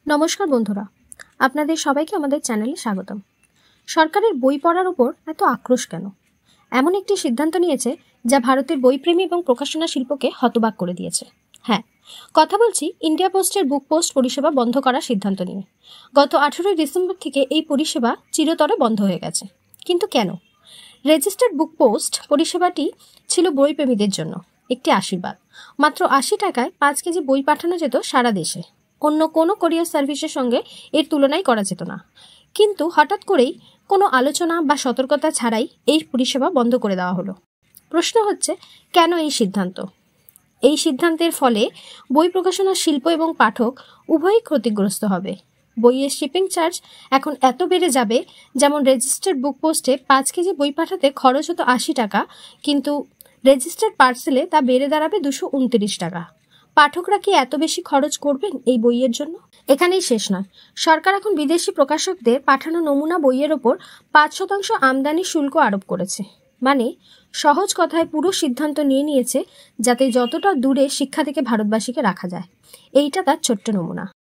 নমস্কার বন্ধুরা, আপনাদের সবাইকে আমাদের চ্যানেলে স্বাগতম। সরকারের বই পড়ার উপর এত আক্রোশ কেন? এমন একটি সিদ্ধান্ত নিয়েছে যা ভারতের বইপ্রেমী এবং প্রকাশনা শিল্পকে হতবাক করে দিয়েছে। হ্যাঁ, কথা বলছি ইন্ডিয়া পোস্টের বুক পোস্ট পরিষেবা বন্ধ করার সিদ্ধান্ত নিয়ে। গত 18 ডিসেম্বর থেকে এই পরিষেবা চিরতরে বন্ধ হয়ে গেছে। কিন্তু কেন? রেজিস্টার্ড বুক পোস্ট পরিষেবাটি ছিল বইপ্রেমীদের জন্য একটি আশীর্বাদ। মাত্র 80 টাকায় 5 কেজি বই পাঠানো যেত সারা দেশে। অন্য কোনো কোরিয়ার সার্ভিসের সঙ্গে এর তুলনাই করা যেত না। কিন্তু হঠাৎ করেই কোনো আলোচনা বা সতর্কতা ছাড়াই এই পরিষেবা বন্ধ করে দেওয়া হলো। প্রশ্ন হচ্ছে, কেন এই সিদ্ধান্ত? এই সিদ্ধান্তের ফলে বই প্রকাশনা শিল্প এবং পাঠক উভয়ই ক্ষতিগ্রস্ত হবে। বইয়ের শিপিং চার্জ এখন এত বেড়ে যাবে, যেমন রেজিস্টার্ড বুক পোস্টে 5 কেজি বই পাঠাতে খরচ হতো 80 টাকা, কিন্তু রেজিস্টার্ড পার্সেলে তা বেড়ে দাঁড়াবে 229 টাকা। পাঠকরা কি এত বেশি খরচ করবেন এই বইয়ের জন্য? এখানেই শেষ নয়, সরকার এখন বিদেশি প্রকাশকদের পাঠানো নমুনা বইয়ের ওপর 5% আমদানি শুল্ক আরোপ করেছে। মানে সহজ কথায় পুরো সিদ্ধান্ত নিয়েছে যাতে যতটা দূরে শিক্ষা থেকে ভারতবাসীকে রাখা যায়। এইটা তার ছোট্ট নমুনা।